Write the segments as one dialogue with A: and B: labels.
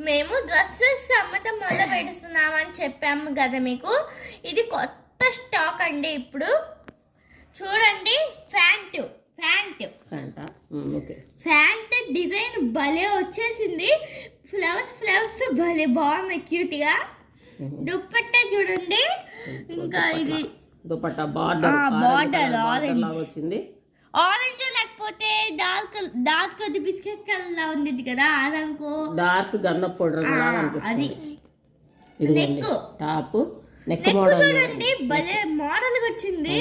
A: మేము డ్రెస్సెస్ అమ్మటం మొదలు పెడుతున్నామని చెప్పాము కదా మీకు. ఇది కొత్త స్టాక్ అండి. ఇప్పుడు చూడండి, ప్యాంట్ డిజైన్ భలే వచ్చేసింది. ఫ్లవర్స్ భలే బాగున్నాయి, క్యూట్ గా. దుప్పట్టా చూడండి, ఇంకా ఇది
B: దుపట్టా బార్డర్ ఆరెంజ్ వచ్చింది.
A: ఆరెంజ్ లేకపోతే డార్క్ బిస్కెట్ కలర్ లా ఉంది కదా, అదనుకో.
B: డార్క్ గంధం పౌడర్
A: అది.
B: టాప్ నెక్
A: మోడల్ చూడండి, భలే మోడల్ వచ్చింది.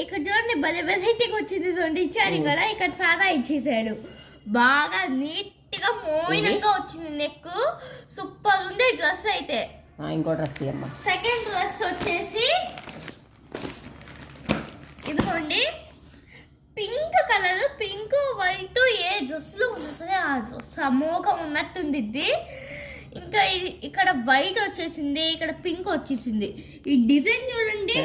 A: ఇక్కడ చూడండి భలే వెరైటీగా వచ్చింది. చూడండి ఇచ్చారు కదా, ఇక్కడ సాదా ఇచ్చేసాడు. బాగా నీట్ గా మోయినంగా వచ్చింది నెక్. సూపర్ ఉంది డ్రెస్ అయితే.
B: ఇంకో డ్రెస్ తీయమ్మా.
A: సెకండ్ డ్రెస్ వచ్చేసి ఇదిగోండి, పింక్ కలర్, పింక్ వైట్ ఏ డ్రెస్ లో ఉంటుంది ఆ డ్రెస్ అమోఘం ఉన్నట్టుంది ఇది. ఇంకా ఇక్కడ వైట్ వచ్చేసింది, ఇక్కడ పింక్ వచ్చేసింది. ఈ డిజైన్ చూడండి,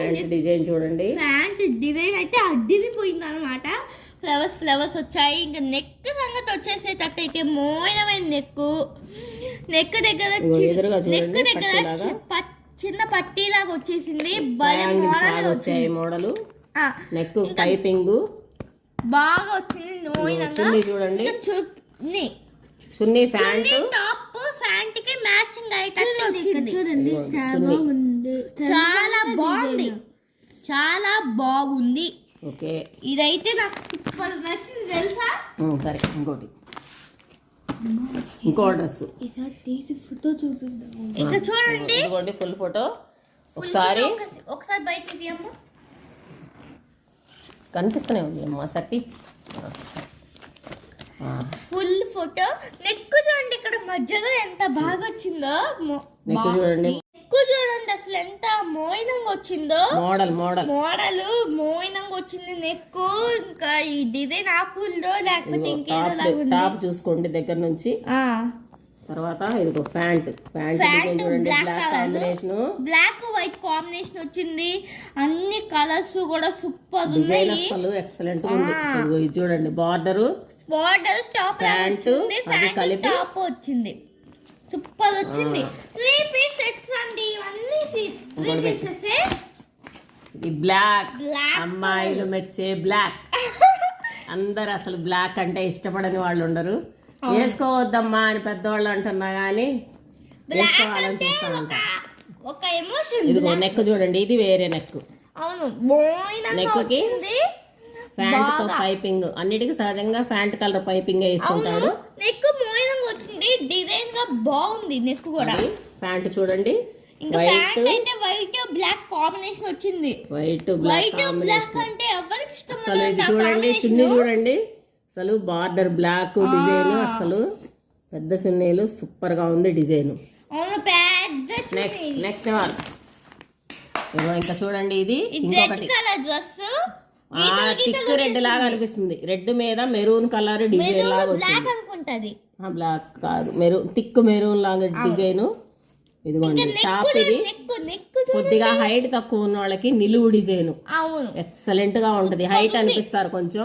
A: ప్యాంట్ డిజైన్ అయితే అడ్డిపోయింది అనమాట. ఫ్లవర్స్ వచ్చాయి. ఇంకా నెక్ సంగతి వచ్చేసేటట్టయితే మోయినమైన నెక్ దగ్గర చిన్న పట్టీలాగా వచ్చేసింది.
B: మోడల్ నెక్ పైపింగ్ బాగా
A: వచ్చింది. మోయినంగా
B: చూడండి,
A: టాప్ ప్యాంట్ కి మ్యాచింగ్ అయితే చూడండి, చాలా బాగుంది.
B: ఓకే,
A: ఇదైతే నాకు సూపర్ నచ్చింది తెలుసా.
B: సరే, ఇంకో డ్రెస్
A: తీసి ఫోటో చూపిద్దాం. ఇక్కడ చూడండి,
B: ఫుల్ ఫోటో. ఒకసారి
A: బయట
B: కనిపిస్తూనే ఉంది అమ్మా. సట్టి
A: ఫుల్ ఫోటో. నెక్ చూడండి, ఇక్కడ మధ్యలో ఎంత బాగా వచ్చిందో.
B: చూడండి,
A: అసలు ఎంత మోయినంగా వచ్చిందో. మోడల్ మోయినంగా వచ్చింది నెక్. ఇంకా ఈ డిజైన్ ఆకులదో లేకపోతే ఇంకేదో
B: టాప్ చూసుకోండి దగ్గర నుంచి. తర్వాత ఇదిగో ప్యాంట్
A: బ్లాక్ వైట్ కాంబినేషన్ వచ్చింది. అన్ని కలర్స్ కూడా సూపర్ ఉన్నాయి.
B: అసలు ఎక్సలెంట్ ఉంది. చూడండి, బార్డర్
A: టాప్ టాప్ వచ్చింది. సూపర్ వచ్చింది. 3 పీస్ సెట్స్ అండి ఇవన్నీ. 3 పీసెస్.
B: బ్లాక్ అమ్మాయిలు మెచ్చే బ్లాక్. అందరు అసలు బ్లాక్ అంటే ఇష్టపడని వాళ్ళు ఉండరు. వేసుకోవద్దమ్మా అని పెద్దవాళ్ళు అంటున్నా గానీ వేసుకోవాలని చూస్తానంట.
A: ఒక ఎమోషన్.
B: ఇదిగో నెక్ చూడండి, ఇది వేరే నెక్.
A: అవును,
B: నెక్ కి ప్యాంట్ తో పైపింగ్. అన్నిటికీ సహజంగా ప్యాంట్ కలర్ పైపింగ్ వేసుకుంటాడు.
A: నెక్ మోయినంగా వచ్చింది, డిజైన్ గా బాగుంది నెక్ కూడా.
B: ప్యాంట్ చూడండి,
A: వైట్ బ్లాక్ కాంబినేషన్ వచ్చింది.
B: వైట్ బ్లాక్
A: అంటే ఎవరికి ఇష్టం.
B: అసలు ఇది చూడండి, చున్నీ చూడండి, అసలు బార్డర్ బ్లాక్ డిజైన్. అసలు పెద్ద చున్నీలు సూపర్ గా ఉంది డిజైన్. నెక్స్ట్ ఇంకా చూడండి, ఇది ఇంకొకటి థిక్ రెడ్ లాగా అనిపిస్తుంది. రెడ్ మీద మెరూన్ కలర్ డిజైన్ లాగా వచ్చింది. బ్లాక్ కాదు, మెరూన్, థిక్ మెరూన్ లాగా డిజైన్. ఇదిగోండి టాప్. ఇది కొద్దిగా హైట్ తక్కువ ఉన్న వాళ్ళకి నిలువు డిజైన్ ఎక్సలెంట్ గా ఉంటది. హైట్ అనిపిస్తారు కొంచెం.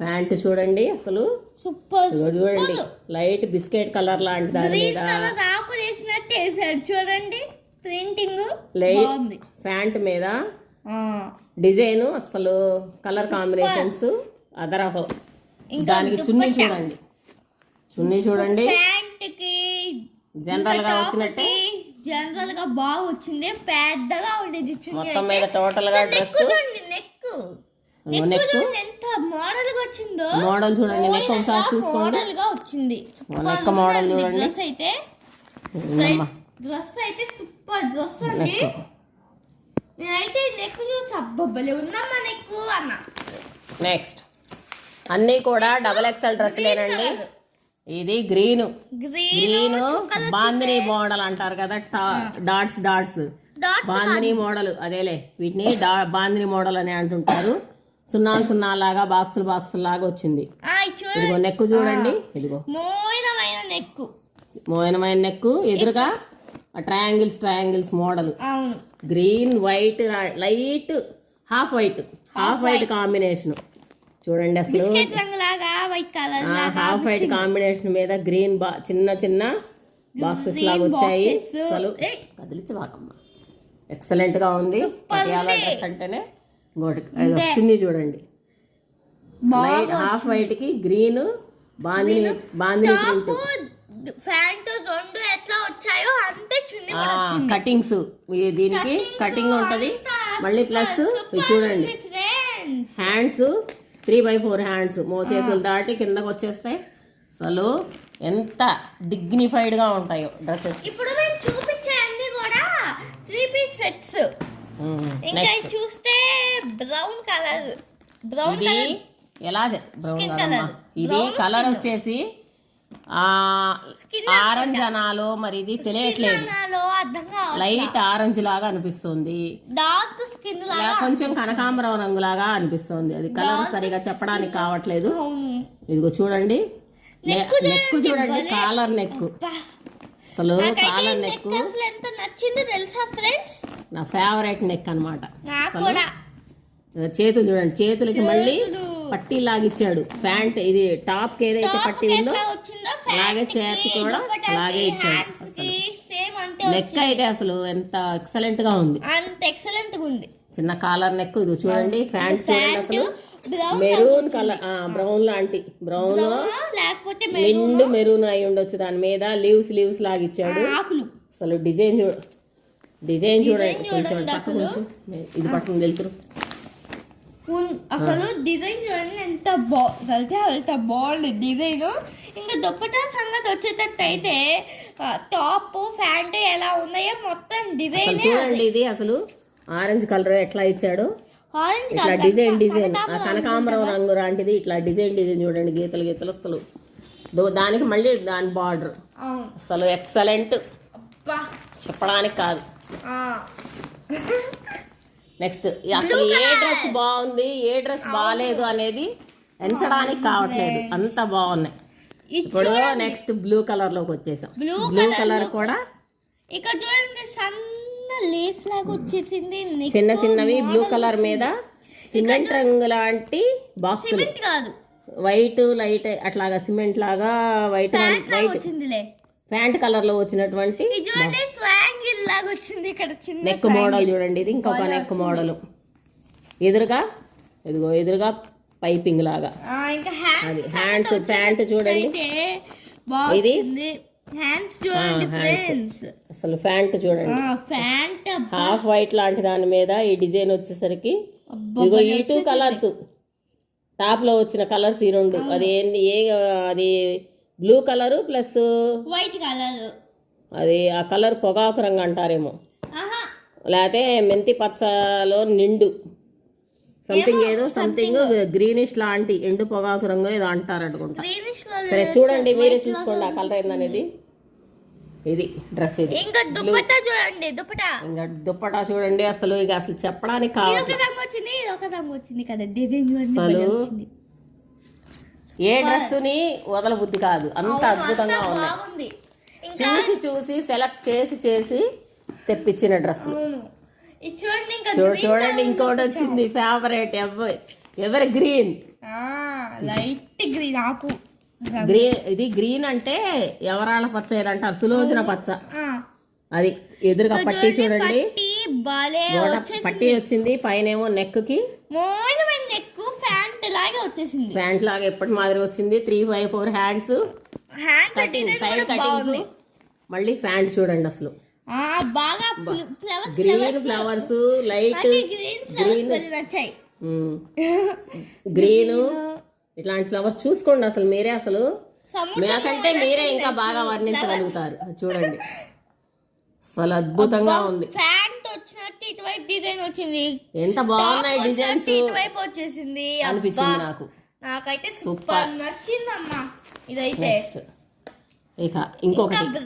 B: ప్యాంట్ చూడండి, అసలు
A: సూపర్.
B: చూడండి, లైట్ బిస్కెట్ కలర్ లాంటి దాని మీద
A: చూడండి ప్రింటింగ్.
B: లైట్ ప్యాంట్ మీద డిజైన్, అసలు కలర్ కాంబినేషన్స్ అదరహో. దానికి చున్నీ చూడండి, జనరల్ గా వచ్చినట్టే
A: జనరల్ గా బాగా వచ్చింది. పెద్దగా ఉండేది
B: మొత్తం మీద టోటల్ గా డ్రెస్.
A: నెక్ ఎంత మోడల్ గా వచ్చిందో.
B: మోడల్ చూడండి, నెక్ ఒకసారి చూసుకోండి.
A: మోడల్ గా వచ్చింది.
B: నెక్ మోడల్ చూడండి.
A: డ్రెస్ అయితే సూపర్ డ్రెస్ అండి. నేనైతే నెక్ చూసి అబ్బబ్బలే ఉందమ్మా నెక్ అన్న.
B: నెక్స్ట్ అన్నీ కూడా XXL డ్రెస్లేనండి. ఇది గ్రీన్ బాందిని మోడల్ అంటారు కదా, డాట్స్ బాందిని మోడల్. అదేలే, వీటిని బాందిని మోడల్ అని అంటుంటారు. 0 లాగా బాక్సులు లాగా వచ్చింది. ఇదిగో నెక్ చూడండి, ఇదిగో మోయనమైన నెక్. ఎదురుగా triangles model. Green white, light half white combination. చూడండి అసలు
A: బిస్కెట్ రంగు లాగా వైట్ కలర్ లాగా
B: హాఫ్ వైట్ కాంబినేషన్ మీద గ్రీన్ చిన్న చిన్న బాక్సెస్ లాగా వచ్చాయి. అసలు కదిలించి బాగమ్మ ఎక్సలెంట్ గా ఉంది. పటియాలా డ్రెస్ అంటేనే ఇంకోటి చున్నీ చూడండి, లైట్ హాఫ్ వైట్ కి గ్రీన్ బాందిని ప్రింట్,
A: ప్యాంట్ రెండు ఎట్లా వచ్చాయో అంతే చున్నీ కూడా వచ్చింది.
B: కటింగ్స్ దీనికి కటింగ్ ఉంటది. మళ్ళీ ప్లస్ ఇది చూడండి హ్యాండ్స్ 3x4 హ్యాండ్స్ మోచేతులు దాటి కిందకు వచ్చేస్తాయి. అసలు ఎంత డిగ్నిఫైడ్ గా ఉంటాయో డ్రెస్సెస్.
A: ఇప్పుడు మేము చూపించే అన్ని కూడా 3 పీస్ సెట్స్. ఇంకా ఇది చూస్తే బ్రౌన్ కలర్
B: ఇది ఎలా బ్రౌన్ కలర్, ఇది కలర్ వచ్చేసి ఆరెంజ్ అనాలో మరి ఇది తెలియట్లేదు, లైట్ ఆరెంజ్ లాగా అనిపిస్తుంది,
A: డార్క్ స్కిన్ లాగా
B: కొంచెం కనకాంబరం రంగు లాగా అనిపిస్తుంది. అది కలర్ సరిగా చెప్పడానికి కావట్లేదు. ఇదిగో చూడండి నెక్ చూడండి, కాలర్ నెక్, అసలు కాలర్ నెక్
A: ఎంత నచ్చిందో తెలుసా ఫ్రెండ్స్,
B: నా ఫేవరెట్ నెక్ అన్నమాట. చేతులు చూడండి, చేతులకి మళ్ళీ పట్టీ లాగిచ్చాడు. ప్యాంట్ ఇది టాప్ కి ఏదైతే పట్టీ ఉందో అలాగే చేతి కూడా అలాగే ఇచ్చాడు. నెక్ అయితే అసలు ఎంత ఎక్సలెంట్ గా ఉంది,
A: అంత ఎక్సలెంట్ గా ఉంది.
B: చిన్న కాలర్ నెక్. ఇది చూడండి ప్యాంట్ చూడండి, అసలు మెరూన్ కలర్, బ్రౌన్ లాంటి బ్రౌన్ నిండు మెరూన్ అయి ఉండొచ్చు. దాని మీద లీవ్స్ లాగిచ్చాడు. అసలు డిజైన్ చూడండి, కొంచెం కొంచెం ఇది పట్టుకుని వెళ్తురు.
A: అసలు డిజైన్ చూడండి ఎంత బాగుంది డిజైన్. ఇంకా దుప్పటా సంగతి వచ్చేటట్టు అయితే టాప్ ప్యాంట్ ఎలా ఉన్నాయో మొత్తం డిజైన్
B: చూడండి. ఇది అసలు ఆరెంజ్ కలర్ ఎట్లా ఇచ్చాడు, ఇట్లా డిజైన్ కనకాంబరం రంగు లాంటిది ఇట్లా డిజైన్ చూడండి, గీతలు అసలు దానికి మళ్ళీ దాని బార్డర్ అసలు ఎక్సలెంట్, చెప్పడానికి కాదు. నెక్స్ట్ అసలు ఏ డ్రెస్ బాగుంది ఏ డ్రెస్ బాగాలేదు అనేది ఎంచడానికి కావట్లేదు, అంత బాగున్నాయి. ఇప్పుడు నెక్స్ట్ బ్లూ కలర్ లోకి వచ్చేసాం. బ్లూ కలర్ కూడా
A: ఇక చూడండి సన్న లేస్ లాగా వచ్చేసింది,
B: చిన్నవి బ్లూ కలర్ మీద సిమెంట్ రంగు లాంటి బాక్సులు, వైట్ లైట్ అట్లాగా సిమెంట్ లాగా వైట్ ప్యాంట్ కలర్ లో వచ్చినటువంటి నెక్ మోడల్ చూడండి. ఇది ఇంకొక నెక్ మోడల్, ఎదురుగా పైపింగ్ లాగా. అది హ్యాండ్స్ ప్యాంట్ చూడండి, ఇది అసలు ప్యాంట్ చూడండి హాఫ్ వైట్ లాంటి దాని మీద ఈ డిజైన్ వచ్చేసరికి ఇదిగో ఈ 2 కలర్స్ టాప్ లో వచ్చిన కలర్స్ ఈ రెండు. అది ఏంది అది blue colour plus
A: white colour,
B: అది ఆ కలర్ పొగాకు రంగు అంటారేమో, లేకపోతే మెంతి పచ్చలో నిండు సంథింగ్ గ్రీనిష్ లాంటి ఎండు పొగాకు రంగు ఏదో అంటారు అనుకుంటా. సరే చూడండి, మీరే చూసుకోండి ఆ కలర్ ఏందనేది. ఇది డ్రెస్, ఇది
A: ఇంకా దుపట్టా చూడండి,
B: ఇంకా దుపట్టా చూడండి. అసలు చెప్పడానికి కావాలి, అసలు ఏ డ్రెస్ ని వదల బుద్ధి కాదు, అంత అద్భుతంగా ఉన్నాయి. చూసి సెలెక్ట్ చేసి తెప్పించిన డ్రెస్. చూడండి ఇంకోటి వచ్చింది ఫేవరెట్ ఎవరి గ్రీన్,
A: లైట్ గ్రీన్ ఆకు
B: గ్రీన్. ఇది గ్రీన్ అంటే ఎవరాళ్ళ పచ్చ ఏదంటారు, సులోచన పచ్చ. అది ఎదురుగా పట్టీ చూడండి, పట్టీ వచ్చింది. పైనేమో నెక్ కి ప్యాంట్ లాగా ఎప్పటి మాదిరి వచ్చింది. 3x4 హ్యాండ్స్, సైడ్ కటింగ్స్, మళ్ళీ ప్యాంట్ చూడండి అసలు గ్రీన్ ఫ్లవర్స్, లైట్ గ్రీన్ ఇట్లాంటి ఫ్లవర్స్ చూసుకోండి. అసలు మీరే అసలు మీకంటే మీరే ఇంకా బాగా వర్ణించగలుగుతారు. చూడండి అసలు అద్భుతంగా ఉంది. ఎంత బాగున్నాయి డిజైన్స్
A: వచ్చేసింది
B: అనిపించింది నాకు.
A: నాకైతే సూపర్ నచ్చిందమ్మా. ఇదైతే
B: ఇక ఇంకొకటి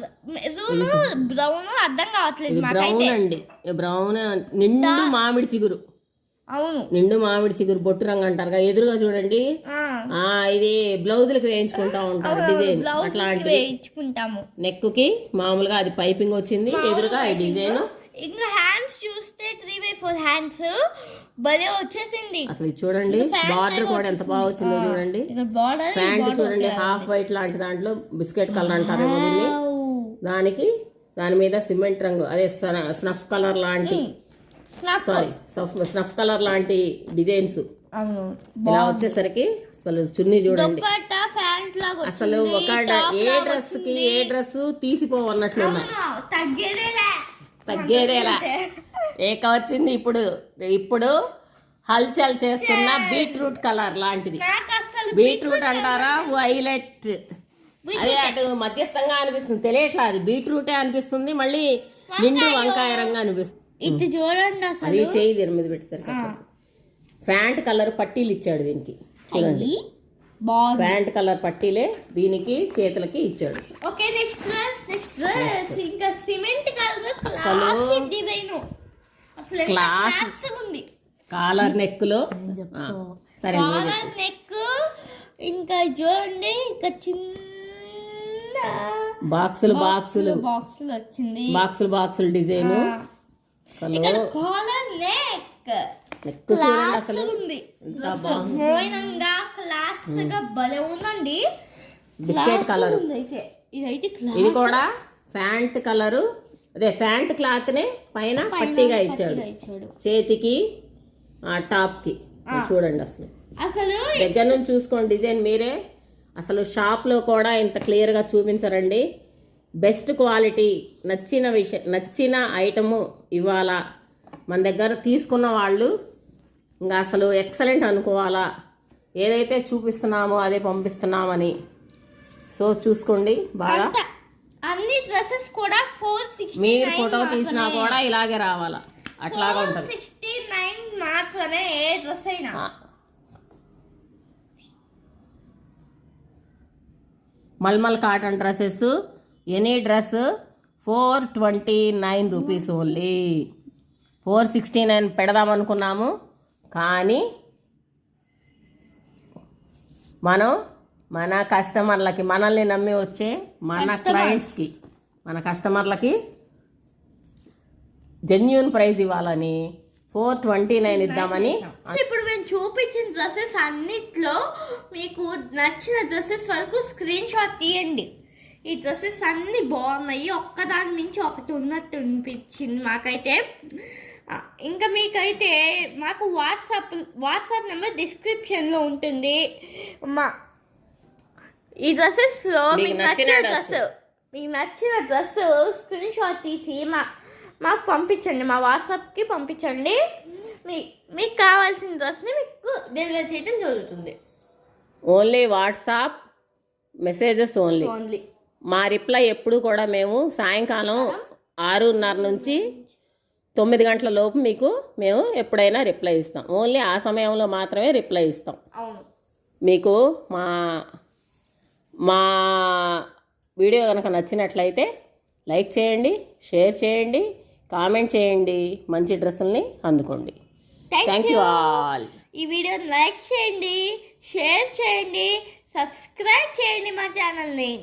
A: బ్రౌన్ అర్థం కావట్లేదు,
B: బ్రౌన్ అండి, బ్రౌన్ నిండు మామిడి చిగురు.
A: అవును,
B: నిండు మామిడి చిగురు బొట్టు రంగు అంటారు. ఎదురుగా చూడండి, ఇది బ్లౌజులకు వేయించుకుంటా ఉంటారు డిజైన్, అట్లాంటివి
A: వేయించుకుంటాము.
B: నెక్ కి మామూలుగా అది పైపింగ్ వచ్చింది, ఎదురుగా ఈ డిజైన్
A: ఇంకా హ్యాండ్స్ చూస్తే 3/4 హ్యాండ్స్ భలే వచ్చేసింది.
B: అసలు ఇది చూడండి, బార్డర్ కూడా ఎంత బాగా వచ్చిందో చూడండి.
A: బార్డర్
B: ప్యాంట్ చూడండి, హాఫ్ వైట్ లాంటి దాంట్లో బిస్కెట్ కలర్ అంటారు దీన్ని. దాని మీద సిమెంట్ రంగు, అదే స్నఫ్ కలర్ లాంటి, సారీ స్నఫ్ కలర్ లాంటి డిజైన్స్ ఇలా వచ్చేసరికి అసలు చున్నీ చూడండి. అసలు ఒక ఏ డ్రెస్ తీసిపోవన్నట్లు తగ్గేదేలా ఏక వచ్చింది. ఇప్పుడు హల్చల్ చేస్తున్న బీట్రూట్ కలర్ లాంటిది. బీట్రూట్ అంటారా, వైలెట్, అదే అటు మధ్యస్థంగా అనిపిస్తుంది, తెలియట్లా అది బీట్రూటే అనిపిస్తుంది, మళ్ళీ నిండు వంకాయ రంగు అనిపిస్తుంది.
A: ఇది చూడండి,
B: అది చేయి దీని మీద పెట్టేసరికి ప్యాంట్ కలర్ పట్టీలు ఇచ్చాడు దీనికి చూడండి. ప్యాంట్ కలర్ పట్టీలే దీనికి చేతులకి ఇచ్చాడు.
A: ఓకే, నెక్స్ట్ డ్రెస్ ఇంకా సిమెంట్ కలర్ క్లాసిక్ డిజైన్, అసలు క్లాస్ ఉంది.
B: కాలర్ నెక్ లో సరే
A: కాలర్ నెక్, ఇంకా చూడండి ఇంకా చిన్న
B: బాక్సులు
A: వచ్చింది,
B: బాక్సులు డిజైన్. అసలు
A: కాలర్ నెక్
B: చూడండి, అసలు
A: క్లాస్ గా భలే ఉందండి.
B: బిస్కెట్ కలర్ ఇది కూడా ప్యాంట్ కలరు, అదే ప్యాంట్ క్లాత్ నే పైన పట్టీగా ఇచ్చాడు చేతికి, టాప్ కి. చూడండి అసలు దగ్గర నుంచి చూసుకోండి డిజైన్ మీరే. అసలు షాప్ లో కూడా ఇంత క్లియర్ గా చూపించరండి. బెస్ట్ క్వాలిటీ, నచ్చిన ఐటము ఇవ్వాలా మన దగ్గర తీసుకున్న వాళ్ళు, ఇంకా అసలు ఎక్సలెంట్ అనుకోవాలా. ఏదైతే చూపిస్తున్నామో అదే పంపిస్తున్నామని. సో చూసుకోండి బాగా.
A: అన్ని డ్రెస్సెస్ కూడా 469
B: మీరు ఫోటో తీసినా కూడా ఇలాగే రావాలా, అట్లాగా ఉంటుంది.
A: 469 మాత్రమే ఏ డ్రెస్ అయినా.
B: Malmal cotton dresses, any dress 429 rupees only. 469 పెడదామనుకున్నాము, కానీ మనం మన కస్టమర్లకి, మనల్ని నమ్మి వచ్చే మన క్లయింట్స్కి, మన కస్టమర్లకి జెన్యూన్ ప్రైస్ ఇవ్వాలని 429 ఇద్దామని.
A: ఇప్పుడు మేము చూపించిన డ్రెస్సెస్ అన్నిట్లో మీకు నచ్చిన డ్రెస్సెస్ వరకు స్క్రీన్ షాట్ తీయండి. ఈ డ్రెస్సెస్ అన్ని బాగున్నాయి, ఒక్కదాని నుంచి ఒకటి ఉన్నట్టు అనిపించింది మాకైతే. ఇంకా మీకైతే మాకు వాట్సాప్ నెంబర్ డిస్క్రిప్షన్లో ఉంటుంది. ఈ డ్రెస్సెస్లో మీకు నచ్చిన డ్రెస్ స్క్రీన్ షాట్ తీసి మాకు పంపించండి, మా వాట్సాప్కి పంపించండి. మీకు కావాల్సిన డ్రెస్ని మీకు డెలివరీ చేయడం జరుగుతుంది.
B: Only WhatsApp messages only. మా రిప్లై ఎప్పుడు కూడా మేము సాయంకాలం 6:30 నుంచి 9 గంటల లోపు మేము ఎప్పుడైనా రిప్లై ఇస్తాం. ఓన్లీ ఆ సమయంలో మాత్రమే రిప్లై ఇస్తాం. మీకు మా వీడియో కనుక నచ్చినట్లయితే లైక్ చేయండి, షేర్ చేయండి, కామెంట్ చేయండి, మంచి డ్రెస్సుల్ని అందుకోండి. Thank you all.
A: ఈ వీడియోని లైక్ చేయండి, షేర్ చేయండి, సబ్స్క్రైబ్ చేయండి మా ఛానల్ని.